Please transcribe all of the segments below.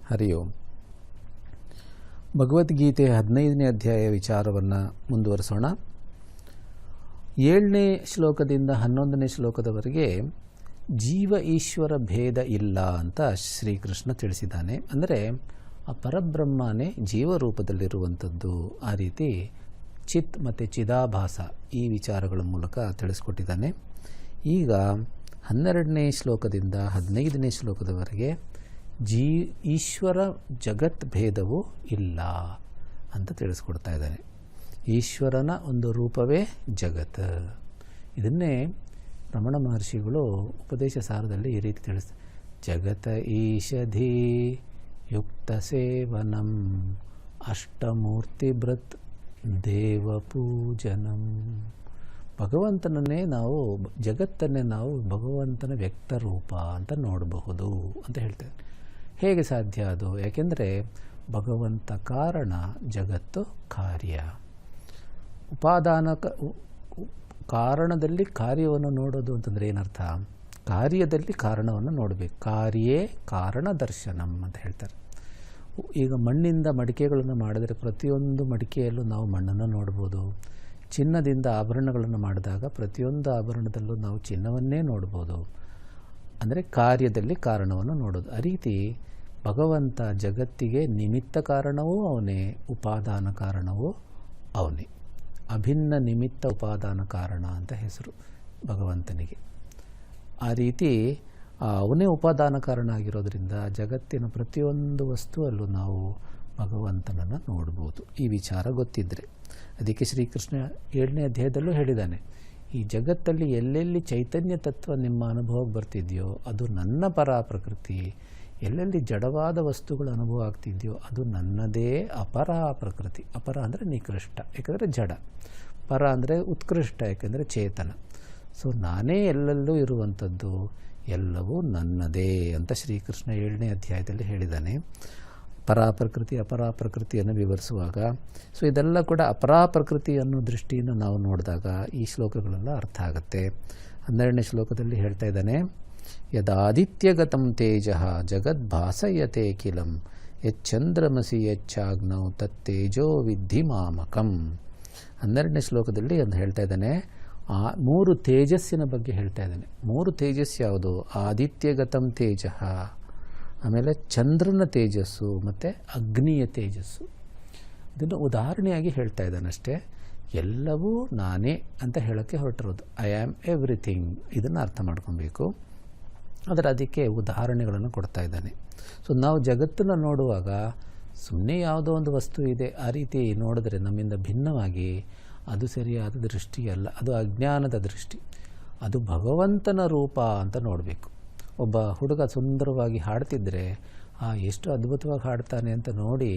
ಹರಿ ಓಂ. ಭಗವದ್ಗೀತೆ 15ನೇ ಅಧ್ಯಾಯ ವಿಚಾರವನ್ನು ಮುಂದುವರಿಸೋಣ. 7ನೇ ಶ್ಲೋಕದಿಂದ 11ನೇ ಶ್ಲೋಕದವರೆಗೆ ಜೀವ ಈಶ್ವರ ಭೇದ ಇಲ್ಲ ಅಂತ ಶ್ರೀಕೃಷ್ಣ ತಿಳಿಸಿದ್ದಾನೆ. ಅಂದರೆ ಆ ಪರಬ್ರಹ್ಮನೇ ಜೀವರೂಪದಲ್ಲಿರುವಂಥದ್ದು. ಆ ರೀತಿ ಚಿತ್ ಮತ್ತು ಚಿದಾಭಾಸ ಈ ವಿಚಾರಗಳ ಮೂಲಕ ತಿಳಿಸ್ಕೊಟ್ಟಿದ್ದಾನೆ. ಈಗ 12ನೇ ಶ್ಲೋಕದಿಂದ 15ನೇ ಶ್ಲೋಕದವರೆಗೆ ಈಶ್ವರ ಜಗತ್ ಭೇದವೂ ಇಲ್ಲ ಅಂತ ತಿಳಿಸ್ಕೊಡ್ತಾ ಇದ್ದಾನೆ. ಈಶ್ವರನ ಒಂದು ರೂಪವೇ ಜಗತ್. ಇದನ್ನೇ ರಮಣ ಮಹರ್ಷಿಗಳು ಉಪದೇಶ ಸಾರದಲ್ಲಿ ಈ ರೀತಿ ತಿಳಿಸ್ತಾರೆ. ಜಗತ ಈಶಧಿ ಯುಕ್ತ ಸೇವನಂ ಅಷ್ಟಮೂರ್ತಿ ಬೃತ್ ದೇವ ಪೂಜನಂ. ಭಗವಂತನನ್ನೇ ನಾವು, ಜಗತ್ತನ್ನೇ ನಾವು ಭಗವಂತನ ವ್ಯಕ್ತರೂಪ ಅಂತ ನೋಡಬಹುದು ಅಂತ ಹೇಳ್ತೇವೆ. ಹೇಗೆ ಸಾಧ್ಯ ಅದು? ಯಾಕೆಂದರೆ ಭಗವಂತ ಕಾರಣ, ಜಗತ್ತು ಕಾರ್ಯ. ಕಾರಣದಲ್ಲಿ ಕಾರ್ಯವನ್ನು ನೋಡೋದು ಅಂತಂದರೆ ಏನರ್ಥ? ಕಾರ್ಯದಲ್ಲಿ ಕಾರಣವನ್ನು ನೋಡಬೇಕು. ಕಾರ್ಯೇ ಕಾರಣ ದರ್ಶನಂ ಅಂತ ಹೇಳ್ತಾರೆ. ಈಗ ಮಣ್ಣಿಂದ ಮಡಿಕೆಗಳನ್ನು ಮಾಡಿದರೆ ಪ್ರತಿಯೊಂದು ಮಡಿಕೆಯಲ್ಲೂ ನಾವು ಮಣ್ಣನ್ನು ನೋಡ್ಬೋದು. ಚಿನ್ನದಿಂದ ಆಭರಣಗಳನ್ನು ಮಾಡಿದಾಗ ಪ್ರತಿಯೊಂದು ಆಭರಣದಲ್ಲೂ ನಾವು ಚಿನ್ನವನ್ನೇ ನೋಡ್ಬೋದು. ಅಂದರೆ ಕಾರ್ಯದಲ್ಲಿ ಕಾರಣವನ್ನು ನೋಡೋದು. ಆ ರೀತಿ ಭಗವಂತ ಜಗತ್ತಿಗೆ ನಿಮಿತ್ತ ಕಾರಣವೂ ಅವನೇ, ಉಪಾದಾನ ಕಾರಣವೂ ಅವನೇ. ಅಭಿನ್ನ ನಿಮಿತ್ತ ಉಪಾದಾನ ಕಾರಣ ಅಂತ ಹೆಸರು ಭಗವಂತನಿಗೆ. ಆ ರೀತಿ ಅವನೇ ಉಪಾದಾನ ಕಾರಣ ಆಗಿರೋದ್ರಿಂದ ಜಗತ್ತಿನ ಪ್ರತಿಯೊಂದು ವಸ್ತುವಲ್ಲೂ ನಾವು ಭಗವಂತನನ್ನು ನೋಡ್ಬೋದು. ಈ ವಿಚಾರ ಗೊತ್ತಿದ್ದರೆ. ಅದಕ್ಕೆ ಶ್ರೀಕೃಷ್ಣ 7ನೇ ಅಧ್ಯಾಯದಲ್ಲೂ ಹೇಳಿದ್ದಾನೆ, ಈ ಜಗತ್ತಲ್ಲಿ ಎಲ್ಲೆಲ್ಲಿ ಚೈತನ್ಯ ತತ್ವ ನಿಮ್ಮ ಅನುಭವಕ್ಕೆ ಬರ್ತಿದೆಯೋ ಅದು ನನ್ನ ಪರಾ ಪ್ರಕೃತಿ. ಎಲ್ಲೆಲ್ಲಿ ಜಡವಾದ ವಸ್ತುಗಳು ಅನುಭವ ಆಗ್ತಿದೆಯೋ ಅದು ನನ್ನದೇ ಅಪರಾ ಪ್ರಕೃತಿ. ಅಪರ ಅಂದರೆ ನಿಕೃಷ್ಟ, ಯಾಕಂದರೆ ಜಡ. ಪರ ಅಂದರೆ ಉತ್ಕೃಷ್ಟ, ಯಾಕೆಂದರೆ ಚೇತನ. ಸೊ ನಾನೇ ಎಲ್ಲೆಲ್ಲೂ ಇರುವಂಥದ್ದು, ಎಲ್ಲವೂ ನನ್ನದೇ ಅಂತ ಶ್ರೀಕೃಷ್ಣ 7ನೇ ಅಧ್ಯಾಯದಲ್ಲಿ ಹೇಳಿದ್ದಾನೆ. ಪರಾಪ್ರಕೃತಿ ಅಪರಾಪ್ರಕೃತಿಯನ್ನು ವಿವರಿಸುವಾಗ ಸೊ ಇದೆಲ್ಲ ಕೂಡ ಅಪರಾಪ್ರಕೃತಿ ಅನ್ನೋ ದೃಷ್ಟಿಯಿಂದ ನಾವು ನೋಡಿದಾಗ ಈ ಶ್ಲೋಕಗಳೆಲ್ಲ ಅರ್ಥ ಆಗುತ್ತೆ. 12ನೇ ಶ್ಲೋಕದಲ್ಲಿ ಹೇಳ್ತಾ ಇದ್ದಾನೆ, ಯದಾದಿತ್ಯಗತಂ ತೇಜ ಜಗದ್ಭಾಸಯತೆ ಕಿಲಂ ಯಚ್ಚಂದ್ರಮಸಿ ಯಚ್ಚಾಗ್ನೌ ತತ್ತೇಜೋ ವಿದ್ಧಿ ಮಾಮಕಂ. 12ನೇ ಶ್ಲೋಕದಲ್ಲಿ ಅಂತ ಹೇಳ್ತಾ ಇದ್ದಾನೆ, 3 ತೇಜಸ್ಸಿನ ಬಗ್ಗೆ ಹೇಳ್ತಾ ಇದ್ದಾನೆ. 3 ತೇಜಸ್ಸು ಯಾವುದು? ಆದಿತ್ಯಗತಂ ತೇಜ, ಆಮೇಲೆ ಚಂದ್ರನ ತೇಜಸ್ಸು ಮತ್ತು ಅಗ್ನಿಯ ತೇಜಸ್ಸು. ಇದನ್ನು ಉದಾಹರಣೆಯಾಗಿ ಹೇಳ್ತಾ ಇದ್ದಾನಷ್ಟೇ. ಎಲ್ಲವೂ ನಾನೇ ಅಂತ ಹೇಳೋಕ್ಕೆ ಹೊರಟಿರೋದು. I am everything. ಇದನ್ನು ಅರ್ಥ ಮಾಡ್ಕೊಬೇಕು. ಆದರೆ ಅದಕ್ಕೆ ಉದಾಹರಣೆಗಳನ್ನು ಕೊಡ್ತಾ ಇದ್ದಾನೆ. ಸೊ ನಾವು ಜಗತ್ತನ್ನು ನೋಡುವಾಗ ಸುಮ್ಮನೆ ಯಾವುದೋ ಒಂದು ವಸ್ತು ಇದೆ ಆ ರೀತಿ ನೋಡಿದ್ರೆ ನಮ್ಮಿಂದ ಭಿನ್ನವಾಗಿ ಅದು ಸರಿಯಾದ ದೃಷ್ಟಿ ಅಲ್ಲ, ಅದು ಅಜ್ಞಾನದ ದೃಷ್ಟಿ. ಅದು ಭಗವಂತನ ರೂಪ ಅಂತ ನೋಡಬೇಕು. ಒಬ್ಬ ಹುಡುಗ ಸುಂದರವಾಗಿ ಹಾಡ್ತಿದ್ರೆ ಎಷ್ಟು ಅದ್ಭುತವಾಗಿ ಹಾಡ್ತಾನೆ ಅಂತ ನೋಡಿ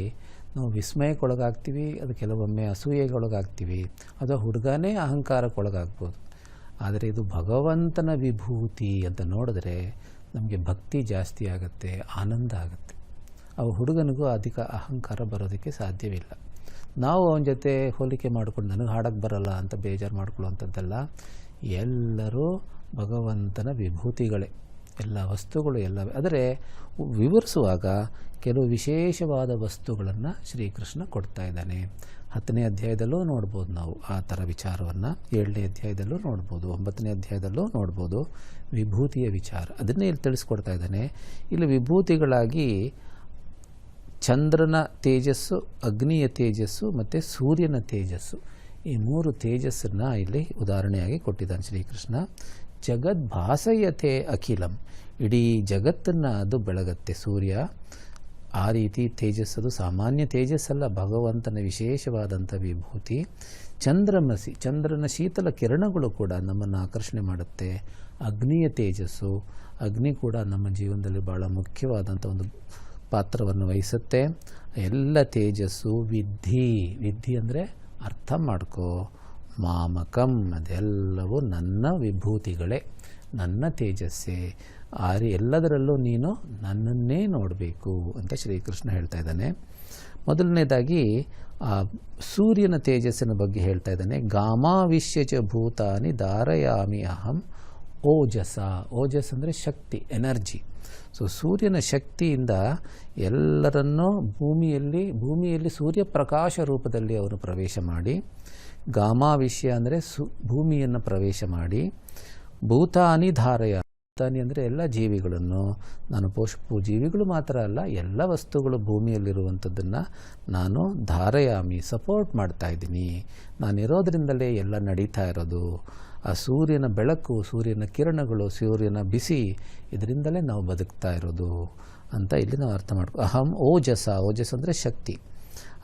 ನಾವು ವಿಸ್ಮಯಕ್ಕೊಳಗಾಗ್ತೀವಿ. ಅದು ಕೆಲವೊಮ್ಮೆ ಅಸೂಯೆಗೊಳಗಾಗ್ತೀವಿ. ಅದು ಹುಡುಗನೇ ಅಹಂಕಾರಕ್ಕೊಳಗಾಗ್ಬೋದು. ಆದರೆ ಇದು ಭಗವಂತನ ವಿಭೂತಿ ಅಂತ ನೋಡಿದ್ರೆ ನಮಗೆ ಭಕ್ತಿ ಜಾಸ್ತಿ ಆಗುತ್ತೆ, ಆನಂದ ಆಗುತ್ತೆ. ಅವು ಹುಡುಗನಿಗೂ ಅಧಿಕ ಅಹಂಕಾರ ಬರೋದಕ್ಕೆ ಸಾಧ್ಯವಿಲ್ಲ. ನಾವು ಅವನ ಜೊತೆ ಹೋಲಿಕೆ ಮಾಡಿಕೊಂಡು ನನಗೆ ಹಾಡೋಕ್ಕೆ ಬರಲ್ಲ ಅಂತ ಬೇಜಾರು ಮಾಡ್ಕೊಳ್ಳುವಂಥದ್ದಲ್ಲ. ಎಲ್ಲರೂ ಭಗವಂತನ ವಿಭೂತಿಗಳೇ, ಎಲ್ಲ ವಸ್ತುಗಳು ಎಲ್ಲವೇ. ಆದರೆ ವಿವರಿಸುವಾಗ ಕೆಲವು ವಿಶೇಷವಾದ ವಸ್ತುಗಳನ್ನು ಶ್ರೀಕೃಷ್ಣ ಕೊಡ್ತಾ ಇದ್ದಾನೆ. 10ನೇ ಅಧ್ಯಾಯದಲ್ಲೂ ನೋಡ್ಬೋದು ನಾವು ಆ ಥರ ವಿಚಾರವನ್ನು. 7ನೇ ಅಧ್ಯಾಯದಲ್ಲೂ ನೋಡ್ಬೋದು, 9ನೇ ಅಧ್ಯಾಯದಲ್ಲೂ ನೋಡ್ಬೋದು ವಿಭೂತಿಯ ವಿಚಾರ. ಅದನ್ನೇ ಇಲ್ಲಿ ತಿಳಿಸ್ಕೊಡ್ತಾ ಇದ್ದಾನೆ. ಇಲ್ಲಿ ವಿಭೂತಿಗಳಾಗಿ ಚಂದ್ರನ ತೇಜಸ್ಸು, ಅಗ್ನಿಯ ತೇಜಸ್ಸು ಮತ್ತು ಸೂರ್ಯನ ತೇಜಸ್ಸು, ಈ 3 ತೇಜಸ್ಸನ್ನು ಇಲ್ಲಿ ಉದಾಹರಣೆಯಾಗಿ ಕೊಟ್ಟಿದ್ದಾನೆ ಶ್ರೀಕೃಷ್ಣ. ಜಗದ್ಭಾಸಯತೆ ಅಖಿಲಂ, ಇಡೀ ಜಗತ್ತನ್ನು ಅದು ಬೆಳಗತ್ತೆ ಸೂರ್ಯ. ಆ ರೀತಿ ತೇಜಸ್ಸದು ಸಾಮಾನ್ಯ ತೇಜಸ್ಸಲ್ಲ, ಭಗವಂತನ ವಿಶೇಷವಾದಂಥ ವಿಭೂತಿ. ಚಂದ್ರಮಸಿ, ಚಂದ್ರನ ಶೀತಲ ಕಿರಣಗಳು ಕೂಡ ನಮ್ಮನ್ನು ಆಕರ್ಷಣೆ ಮಾಡುತ್ತೆ. ಅಗ್ನಿಯ ತೇಜಸ್ಸು, ಅಗ್ನಿ ಕೂಡ ನಮ್ಮ ಜೀವನದಲ್ಲಿ ಭಾಳ ಮುಖ್ಯವಾದಂಥ ಒಂದು ಪಾತ್ರವನ್ನು ವಹಿಸುತ್ತೆ. ಎಲ್ಲ ತೇಜಸ್ಸು ವಿದ್ಧಿ ಅಂದರೆ ಅರ್ಥ ಮಾಡ್ಕೋ, ಮಾಮಕಂ ಅದೆಲ್ಲವೂ ನನ್ನ ವಿಭೂತಿಗಳೇ, ನನ್ನ ತೇಜಸ್ಸೇ, ಎಲ್ಲದರಲ್ಲೂ ನೀನು ನನ್ನನ್ನೇ ನೋಡಬೇಕು ಅಂತ ಶ್ರೀಕೃಷ್ಣ ಹೇಳ್ತಾ ಇದ್ದಾನೆ. ಮೊದಲನೇದಾಗಿ ಆ ಸೂರ್ಯನ ತೇಜಸ್ಸಿನ ಬಗ್ಗೆ ಹೇಳ್ತಾ ಇದ್ದಾನೆ. ಗಾಮಾವಿಶ್ಯಚ ಭೂತಾನಿ ಧಾರಯಾಮಿ ಅಹಂ ಓಜಸ. ಓಜಸ್ ಅಂದರೆ ಶಕ್ತಿ, ಎನರ್ಜಿ. ಸೊ ಸೂರ್ಯನ ಶಕ್ತಿಯಿಂದ ಎಲ್ಲರನ್ನೂ ಭೂಮಿಯಲ್ಲಿ ಸೂರ್ಯಪ್ರಕಾಶ ರೂಪದಲ್ಲಿ ಅವನು ಪ್ರವೇಶ ಮಾಡಿ, ಗಾಮಾವಿಶ್ಯ ಅಂದರೆ ಭೂಮಿಯನ್ನು ಪ್ರವೇಶ ಮಾಡಿ, ಭೂತಾನಿ ಧಾರಯ, ಭೂತಾನಿ ಅಂದರೆ ಎಲ್ಲ ಜೀವಿಗಳನ್ನು, ನಾನು ಜೀವಿಗಳು ಮಾತ್ರ ಅಲ್ಲ, ಎಲ್ಲ ವಸ್ತುಗಳು ಭೂಮಿಯಲ್ಲಿರುವಂಥದ್ದನ್ನು ನಾನು ಧಾರಯಾಮಿ, ಸಪೋರ್ಟ್ ಮಾಡ್ತಾ ಇದ್ದೀನಿ. ನಾನಿರೋದ್ರಿಂದಲೇ ಎಲ್ಲ ನಡೀತಾ ಇರೋದು. ಆ ಸೂರ್ಯನ ಬೆಳಕು, ಸೂರ್ಯನ ಕಿರಣಗಳು, ಸೂರ್ಯನ ಬಿಸಿ, ಇದರಿಂದಲೇ ನಾವು ಬದುಕ್ತಾ ಇರೋದು ಅಂತ ಇಲ್ಲಿ ನಾವು ಅರ್ಥ ಮಾಡ್ಕೊ. ಅಹಂ ಓಜಸ, ಓಜಸ್ ಅಂದರೆ ಶಕ್ತಿ.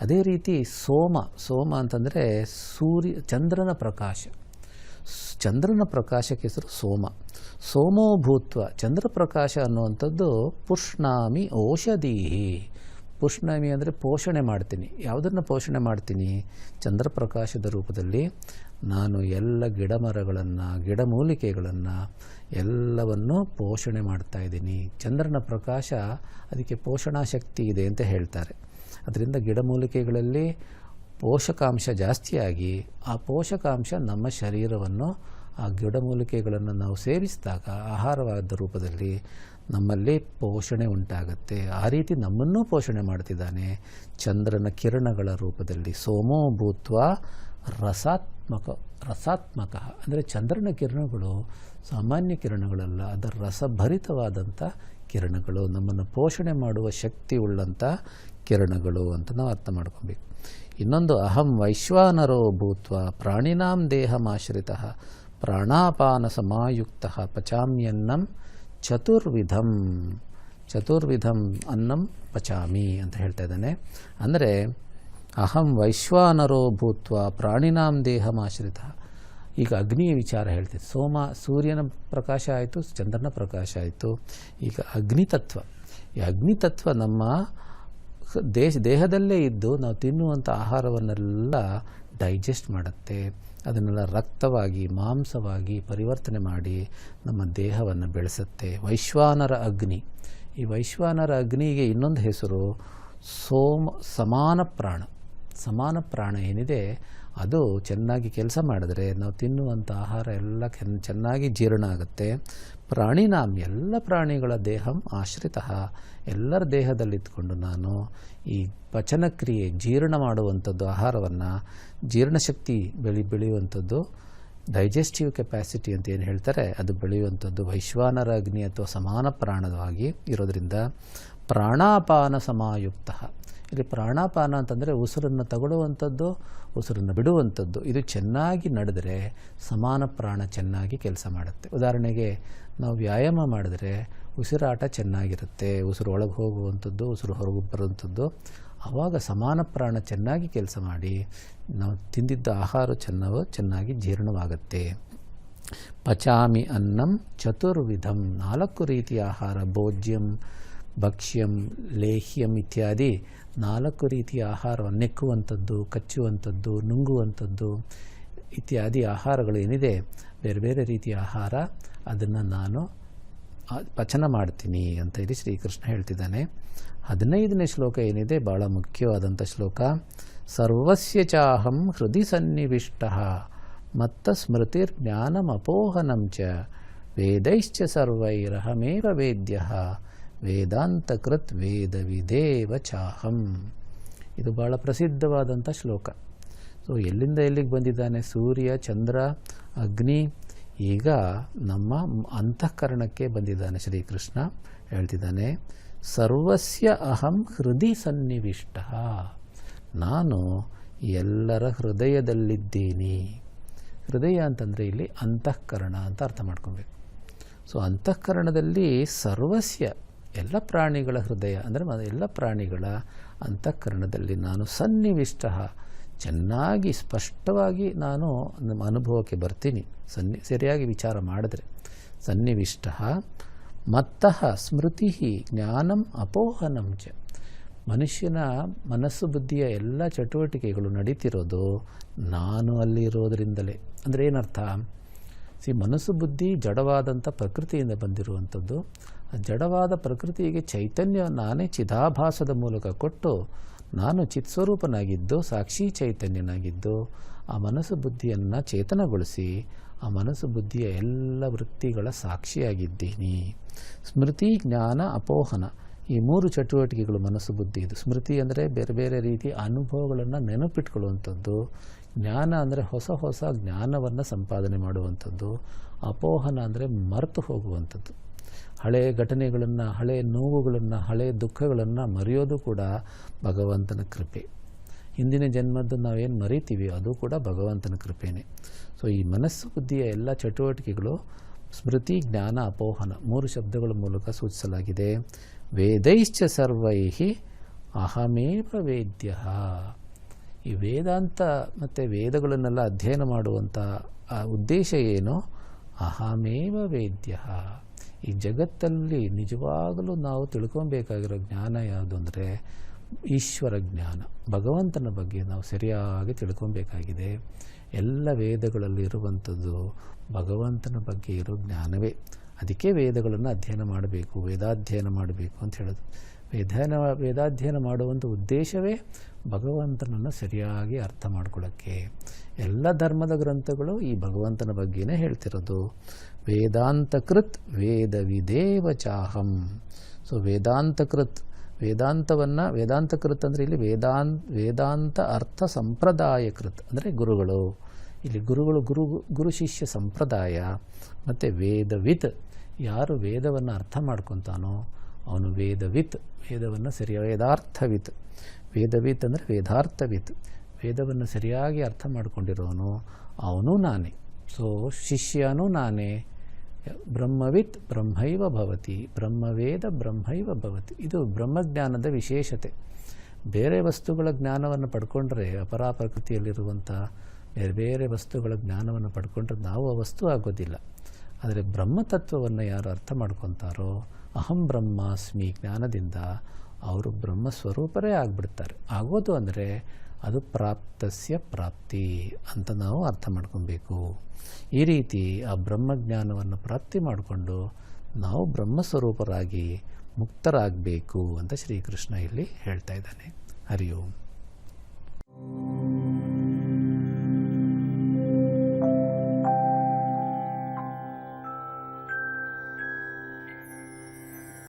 ಅದೇ ರೀತಿ ಸೋಮ ಅಂತಂದರೆ ಚಂದ್ರನ ಪ್ರಕಾಶ. ಚಂದ್ರನ ಪ್ರಕಾಶಕ್ಕೆ ಹೆಸರು ಸೋಮೋ ಭೂತ್ವ. ಚಂದ್ರಪ್ರಕಾಶ ಅನ್ನುವಂಥದ್ದು ಪುಷ್ಣಾಮಿ ಓಷಧೀಹಿ. ಪುಷ್ಣಾಮಿ ಅಂದರೆ ಪೋಷಣೆ ಮಾಡ್ತೀನಿ. ಯಾವುದನ್ನು ಪೋಷಣೆ ಮಾಡ್ತೀನಿ? ಚಂದ್ರಪ್ರಕಾಶದ ರೂಪದಲ್ಲಿ ನಾನು ಎಲ್ಲ ಗಿಡಮರಗಳನ್ನು, ಗಿಡಮೂಲಿಕೆಗಳನ್ನು ಎಲ್ಲವನ್ನು ಪೋಷಣೆ ಮಾಡ್ತಾ ಇದ್ದೀನಿ. ಚಂದ್ರನ ಪ್ರಕಾಶ ಅದಕ್ಕೆ ಪೋಷಣಾ ಶಕ್ತಿ ಇದೆ ಅಂತ ಹೇಳ್ತಾರೆ. ಅದರಿಂದ ಗಿಡಮೂಲಿಕೆಗಳಲ್ಲಿ ಪೋಷಕಾಂಶ ಜಾಸ್ತಿಯಾಗಿ ಆ ಪೋಷಕಾಂಶ ನಮ್ಮ ಶರೀರವನ್ನು, ಆ ಗಿಡಮೂಲಿಕೆಗಳನ್ನು ನಾವು ಸೇವಿಸಿದಾಗ ಆಹಾರವಾದ ರೂಪದಲ್ಲಿ ನಮ್ಮಲ್ಲಿ ಪೋಷಣೆ ಉಂಟಾಗುತ್ತೆ. ಆ ರೀತಿ ನಮ್ಮನ್ನೂ ಪೋಷಣೆ ಮಾಡ್ತಿದ್ದಾನೆ ಚಂದ್ರನ ಕಿರಣಗಳ ರೂಪದಲ್ಲಿ. ಸೋಮೋ ಭೂತ್ವ ರಸಾತ್ಮಕ ಅಂದರೆ ಚಂದ್ರನ ಕಿರಣಗಳು ಸಾಮಾನ್ಯ ಕಿರಣಗಳಲ್ಲ, ಅದರ ರಸಭರಿತವಾದಂಥ ಕಿರಣಗಳು, ನಮ್ಮನ್ನು ಪೋಷಣೆ ಮಾಡುವ ಶಕ್ತಿ ಉಳ್ಳಂಥ ಕಿರಣಗಳು ಅಂತ ನಾವು ಅರ್ಥ ಮಾಡ್ಕೊಬೇಕು. ಇನ್ನೊಂದು ಅಹಂ ವೈಶ್ವಾನರೋ ಭೂತ್ವ ಪ್ರಾಣಿನಾಂ ದೇಹಮಾಶ್ರಿತಃ ಪ್ರಾಣಾಪಾನ ಸಮಾಯುಕ್ತಃ ಪಚಾಮ್ಯನ್ನಂ ಚತುರ್ವಿಧಂ ಅನ್ನಂ ಪಚಾಮಿ ಅಂತ ಹೇಳ್ತಾ ಇದ್ದಾನೆ. ಅಂದರೆ ಅಹಂ ವೈಶ್ವಾನರೋ ಭೂತ್ವ ಪ್ರಾಣಿನಾಂ ದೇಹಮಾಶ್ರಿತಃ. ಈಗ ಅಗ್ನಿಯ ವಿಚಾರ ಹೇಳ್ತಿದ್ದೆ. ಸೂರ್ಯನ ಪ್ರಕಾಶ ಆಯಿತು, ಚಂದ್ರನ ಪ್ರಕಾಶ ಆಯಿತು. ಈಗ ಅಗ್ನಿತತ್ವ, ಈ ಅಗ್ನಿತತ್ವ ನಮ್ಮ ದೇಹದಲ್ಲೇ ಇದ್ದು ನಾವು ತಿನ್ನುವಂಥ ಆಹಾರವನ್ನೆಲ್ಲ ಡೈಜೆಸ್ಟ್ ಮಾಡುತ್ತೆ. ಅದನ್ನೆಲ್ಲ ರಕ್ತವಾಗಿ, ಮಾಂಸವಾಗಿ ಪರಿವರ್ತನೆ ಮಾಡಿ ನಮ್ಮ ದೇಹವನ್ನು ಬೆಳೆಸುತ್ತೆ. ವೈಶ್ವಾನರ ಅಗ್ನಿ. ಈ ವೈಶ್ವಾನರ ಅಗ್ನಿಗೆ ಇನ್ನೊಂದು ಹೆಸರು ಸಮಾನ ಪ್ರಾಣ ಏನಿದೆ ಅದು ಚೆನ್ನಾಗಿ ಕೆಲಸ ಮಾಡಿದ್ರೆ ನಾವು ತಿನ್ನುವಂಥ ಆಹಾರ ಎಲ್ಲ ಚೆನ್ನಾಗಿ ಜೀರ್ಣ ಆಗುತ್ತೆ. ಪ್ರಾಣಿನಾಂ ಎಲ್ಲ ಪ್ರಾಣಿಗಳ ದೇಹಂ ಆಶ್ರಿತಃ, ಎಲ್ಲರ ದೇಹದಲ್ಲಿದ್ದುಕೊಂಡು ನಾನು ಈ ಪಚನಕ್ರಿಯೆ, ಜೀರ್ಣ ಮಾಡುವಂಥದ್ದು, ಆಹಾರವನ್ನು ಜೀರ್ಣಶಕ್ತಿ ಬೆಳೆಯುವಂಥದ್ದು, ಡೈಜೆಸ್ಟಿವ್ ಕೆಪಾಸಿಟಿ ಅಂತ ಏನು ಹೇಳ್ತಾರೆ ಅದು ಬೆಳೆಯುವಂಥದ್ದು ವೈಶ್ವಾನರ ಅಗ್ನಿ ಅಥವಾ ಸಮಾನ ಪ್ರಾಣವಾಗಿ ಇರೋದರಿಂದ ಪ್ರಾಣಾಪಾನ ಸಮಾಯುಕ್ತ. ಇಲ್ಲಿ ಪ್ರಾಣಾಪಾನ ಅಂತಂದರೆ ಉಸಿರನ್ನು ತಗೊಳ್ಳುವಂಥದ್ದು, ಉಸಿರನ್ನು ಬಿಡುವಂಥದ್ದು. ಇದು ಚೆನ್ನಾಗಿ ನಡೆದರೆ ಸಮಾನ ಪ್ರಾಣ ಚೆನ್ನಾಗಿ ಕೆಲಸ ಮಾಡುತ್ತೆ. ಉದಾಹರಣೆಗೆ ನಾವು ವ್ಯಾಯಾಮ ಮಾಡಿದ್ರೆ ಉಸಿರಾಟ ಚೆನ್ನಾಗಿರುತ್ತೆ, ಉಸಿರು ಒಳಗೆ ಹೋಗುವಂಥದ್ದು, ಉಸಿರು ಹೊರಗೆ ಬರುವಂಥದ್ದು. ಆವಾಗ ಸಮಾನ ಪ್ರಾಣ ಚೆನ್ನಾಗಿ ಕೆಲಸ ಮಾಡಿ ನಾವು ತಿಂದಿದ್ದ ಆಹಾರ ಚೆನ್ನಾಗಿ ಜೀರ್ಣವಾಗುತ್ತೆ. ಪಚಾಮಿ ಅನ್ನಂ ಚತುರ್ವಿಧಂ, 4 ರೀತಿಯ ಆಹಾರ, ಭೋಜ್ಯಂ, ಭಕ್ಷ್ಯಂ, ಲೇಹ್ಯಂ ಇತ್ಯಾದಿ 4 ರೀತಿಯ ಆಹಾರವನ್ನು ನೆಕ್ಕುವಂಥದ್ದು, ಕಚ್ಚುವಂಥದ್ದು, ನುಂಗುವಂಥದ್ದು ಇತ್ಯಾದಿ ಆಹಾರಗಳು ಏನಿದೆ, ಬೇರೆ ಬೇರೆ ರೀತಿಯ ಆಹಾರ, ಅದನ್ನು ನಾನು ಪಚನ ಮಾಡ್ತೀನಿ ಅಂತ ಇಲ್ಲಿ ಶ್ರೀಕೃಷ್ಣ ಹೇಳ್ತಿದ್ದಾನೆ. 15ನೇ ಶ್ಲೋಕ ಏನಿದೆ ಭಾಳ ಮುಖ್ಯವಾದಂಥ ಶ್ಲೋಕ. ಸರ್ವಸ್ಯ ಚಾಹಂ ಹೃದಯ ಸನ್ನಿವಿಷ್ಟಃ ಮತ್ತ ಸ್ಮೃತಿರ್ಜ್ಞಾನಮಪೋಹನಂ ಚ ವೇದೈಶ್ಚ ಸರ್ವೈರಹಮೇವ ವೇದ್ಯಃ ವೇದಾಂತಕೃತ್ ವೇದವಿದೇವ ಚಾಹಂ. ಇದು ಭಾಳ ಪ್ರಸಿದ್ಧವಾದಂಥ ಶ್ಲೋಕ. ಸೊ ಎಲ್ಲಿಂದ ಎಲ್ಲಿಗೆ ಬಂದಿದ್ದಾನೆ? ಸೂರ್ಯ, ಚಂದ್ರ, ಅಗ್ನಿ, ಈಗ ನಮ್ಮ ಅಂತಃಕರಣಕ್ಕೆ ಬಂದಿದ್ದಾನೆ ಶ್ರೀಕೃಷ್ಣ. ಹೇಳ್ತಿದ್ದಾನೆ ಸರ್ವಸ್ಯ ಅಹಂ ಹೃದಯ ಸನ್ನಿವಿಷ್ಟ, ನಾನು ಎಲ್ಲರ ಹೃದಯದಲ್ಲಿದ್ದೀನಿ. ಹೃದಯ ಅಂತಂದರೆ ಇಲ್ಲಿ ಅಂತಃಕರಣ ಅಂತ ಅರ್ಥ ಮಾಡ್ಕೊಬೇಕು. ಸೊ ಅಂತಃಕರಣದಲ್ಲಿ ಸರ್ವಸ್ಯ ಎಲ್ಲ ಪ್ರಾಣಿಗಳ ಹೃದಯ ಅಂದರೆ ಎಲ್ಲ ಪ್ರಾಣಿಗಳ ಅಂತಃಕರಣದಲ್ಲಿ ನಾನು ಸನ್ನಿವಿಷ್ಟ, ಚೆನ್ನಾಗಿ ಸ್ಪಷ್ಟವಾಗಿ ನಾನು ನಮ್ಮ ಅನುಭವಕ್ಕೆ ಬರ್ತೀನಿ. ಸರಿಯಾಗಿ ವಿಚಾರ ಮಾಡಿದ್ರೆ ಸನ್ನಿವಿಷ್ಟ. ಮತ್ತಃ ಸ್ಮೃತಿ ಜ್ಞಾನಂ ಅಪೋಹನಂ ಚ, ಮನುಷ್ಯನ ಮನಸ್ಸು ಬುದ್ಧಿಯ ಎಲ್ಲ ಚಟುವಟಿಕೆಗಳು ನಡೀತಿರೋದು ನಾನು ಅಲ್ಲಿರೋದ್ರಿಂದಲೇ. ಅಂದರೆ ಏನರ್ಥ? ಮನಸ್ಸು ಬುದ್ಧಿ ಜಡವಾದಂಥ ಪ್ರಕೃತಿಯಿಂದ ಬಂದಿರುವಂಥದ್ದು. ಆ ಜಡವಾದ ಪ್ರಕೃತಿಗೆ ಚೈತನ್ಯ ನಾನೇ ಚಿದಾಭಾಸದ ಮೂಲಕ ಕೊಟ್ಟು ನಾನು ಚಿತ್ಸ್ವರೂಪನಾಗಿದ್ದು ಸಾಕ್ಷಿ ಚೈತನ್ಯನಾಗಿದ್ದು ಆ ಮನಸ್ಸು ಬುದ್ಧಿಯನ್ನು ಚೇತನಗೊಳಿಸಿ ಆ ಮನಸ್ಸು ಬುದ್ಧಿಯ ಎಲ್ಲ ವೃತ್ತಿಗಳ ಸಾಕ್ಷಿಯಾಗಿದ್ದೀನಿ. ಸ್ಮೃತಿ ಜ್ಞಾನ ಅಪೋಹನ, ಈ ಮೂರು ಚಟುವಟಿಕೆಗಳು ಮನಸ್ಸು ಬುದ್ಧಿ. ಇದು ಸ್ಮೃತಿ ಅಂದರೆ ಬೇರೆ ಬೇರೆ ರೀತಿಯ ಅನುಭವಗಳನ್ನು ನೆನಪಿಟ್ಕೊಳ್ಳುವಂಥದ್ದು. ಜ್ಞಾನ ಅಂದರೆ ಹೊಸ ಹೊಸ ಜ್ಞಾನವನ್ನು ಸಂಪಾದನೆ ಮಾಡುವಂಥದ್ದು. ಅಪೋಹನ ಅಂದರೆ ಮರೆತು ಹೋಗುವಂಥದ್ದು. ಹಳೆಯ ಘಟನೆಗಳನ್ನು, ಹಳೆಯ ನೋವುಗಳನ್ನು, ಹಳೆಯ ದುಃಖಗಳನ್ನು ಮರೆಯೋದು ಕೂಡ ಭಗವಂತನ ಕೃಪೆ. ಹಿಂದಿನ ಜನ್ಮದ್ದು ನಾವೇನು ಮರಿತೀವಿ ಅದು ಕೂಡ ಭಗವಂತನ ಕೃಪೆಯೇ. ಸೊ ಈ ಮನಸ್ಸು ಬುದ್ಧಿಯ ಎಲ್ಲ ಚಟುವಟಿಕೆಗಳು ಸ್ಮೃತಿ ಜ್ಞಾನ ಅಪೋಹನ ಮೂರು ಶಬ್ದಗಳ ಮೂಲಕ ಸೂಚಿಸಲಾಗಿದೆ. ವೇದೈಶ್ಚ ಸರ್ವೈಃ ಅಹಮೇವ ವೇದ್ಯ. ಈ ವೇದಾಂತ ಮತ್ತು ವೇದಗಳನ್ನೆಲ್ಲ ಅಧ್ಯಯನ ಮಾಡುವಂಥ ಆ ಉದ್ದೇಶ ಏನು? ಅಹಮೇವ ವೇದ್ಯ. ಈ ಜಗತ್ತಲ್ಲಿ ನಿಜವಾಗಲೂ ನಾವು ತಿಳ್ಕೊಬೇಕಾಗಿರೋ ಜ್ಞಾನ ಯಾವುದು ಅಂದರೆ ಈಶ್ವರ ಜ್ಞಾನ, ಭಗವಂತನ ಬಗ್ಗೆ ನಾವು ಸರಿಯಾಗಿ ತಿಳ್ಕೊಬೇಕಾಗಿದೆ. ಎಲ್ಲ ವೇದಗಳಲ್ಲಿ ಇರುವಂಥದ್ದು ಭಗವಂತನ ಬಗ್ಗೆ ಇರೋ ಜ್ಞಾನವೇ. ಅದಕ್ಕೆ ವೇದಗಳನ್ನು ಅಧ್ಯಯನ ಮಾಡಬೇಕು, ವೇದಾಧ್ಯಯನ ಮಾಡಬೇಕು ಅಂತ ಹೇಳೋದು. ವೇದಾಧ್ಯಯನ ಮಾಡುವಂಥ ಉದ್ದೇಶವೇ ಭಗವಂತನನ್ನು ಸರಿಯಾಗಿ ಅರ್ಥ ಮಾಡ್ಕೊಳ್ಳೋಕ್ಕೆ. ಎಲ್ಲ ಧರ್ಮದ ಗ್ರಂಥಗಳು ಈ ಭಗವಂತನ ಬಗ್ಗೆನೇ ಹೇಳ್ತಿರೋದು. ವೇದಾಂತಕೃತ್ ವೇದವಿದೇವ ಚಾಹಂ. ಸೊ ವೇದಾಂತಕೃತ್, ವೇದಾಂತಕೃತ್ ಅಂದರೆ ಇಲ್ಲಿ ವೇದಾಂತ ಅರ್ಥ ಸಂಪ್ರದಾಯಕೃತ್ ಅಂದರೆ ಗುರುಗಳು. ಇಲ್ಲಿ ಗುರು ಶಿಷ್ಯ ಸಂಪ್ರದಾಯ. ಮತ್ತು ವೇದವಿತ್, ಯಾರು ವೇದವನ್ನು ಅರ್ಥ ಮಾಡ್ಕೊತಾನೋ ಅವನು ವೇದವಿತ್, ವೇದವನ್ನು ವೇದಾರ್ಥವಿತ್. ವೇದವಿತ್ ಅಂದರೆ ವೇದಾರ್ಥವಿತ್, ವೇದವನ್ನು ಸರಿಯಾಗಿ ಅರ್ಥ ಮಾಡ್ಕೊಂಡಿರೋನು ಅವನು ನಾನೇ. ಸೊ ಶಿಷ್ಯನೂ ನಾನೇ. ಬ್ರಹ್ಮವಿತ್ ಬ್ರಹ್ಮೈವ ಭವತಿ, ಬ್ರಹ್ಮವೇದ ಬ್ರಹ್ಮೈವ ಭವತಿ. ಇದು ಬ್ರಹ್ಮಜ್ಞಾನದ ವಿಶೇಷತೆ. ಬೇರೆ ವಸ್ತುಗಳ ಜ್ಞಾನವನ್ನು ಪಡ್ಕೊಂಡ್ರೆ, ಅಪರಾ ಪ್ರಕೃತಿಯಲ್ಲಿರುವಂಥ ಬೇರೆ ಬೇರೆ ವಸ್ತುಗಳ ಜ್ಞಾನವನ್ನು ಪಡ್ಕೊಂಡ್ರೆ ನಾವು ಆ ವಸ್ತು ಆಗೋದಿಲ್ಲ. ಆದರೆ ಬ್ರಹ್ಮತತ್ವವನ್ನು ಯಾರು ಅರ್ಥ ಮಾಡ್ಕೊತಾರೋ, ಅಹಂ ಬ್ರಹ್ಮಾಸ್ಮಿ ಜ್ಞಾನದಿಂದ ಅವರು ಬ್ರಹ್ಮಸ್ವರೂಪರೇ ಆಗಿಬಿಡ್ತಾರೆ. ಆಗೋದು ಅಂದರೆ ಅದು ಪ್ರಾಪ್ತಸ್ಯ ಪ್ರಾಪ್ತಿ ಅಂತ ನಾವು ಅರ್ಥ ಮಾಡ್ಕೊಬೇಕು. ಈ ರೀತಿ ಆ ಬ್ರಹ್ಮಜ್ಞಾನವನ್ನು ಪ್ರಾಪ್ತಿ ಮಾಡಿಕೊಂಡು ನಾವು ಬ್ರಹ್ಮಸ್ವರೂಪರಾಗಿ ಮುಕ್ತರಾಗಬೇಕು ಅಂತ ಶ್ರೀಕೃಷ್ಣ ಇಲ್ಲಿ ಹೇಳ್ತಾ ಇದ್ದಾನೆ. ಹರಿ ಓಂ.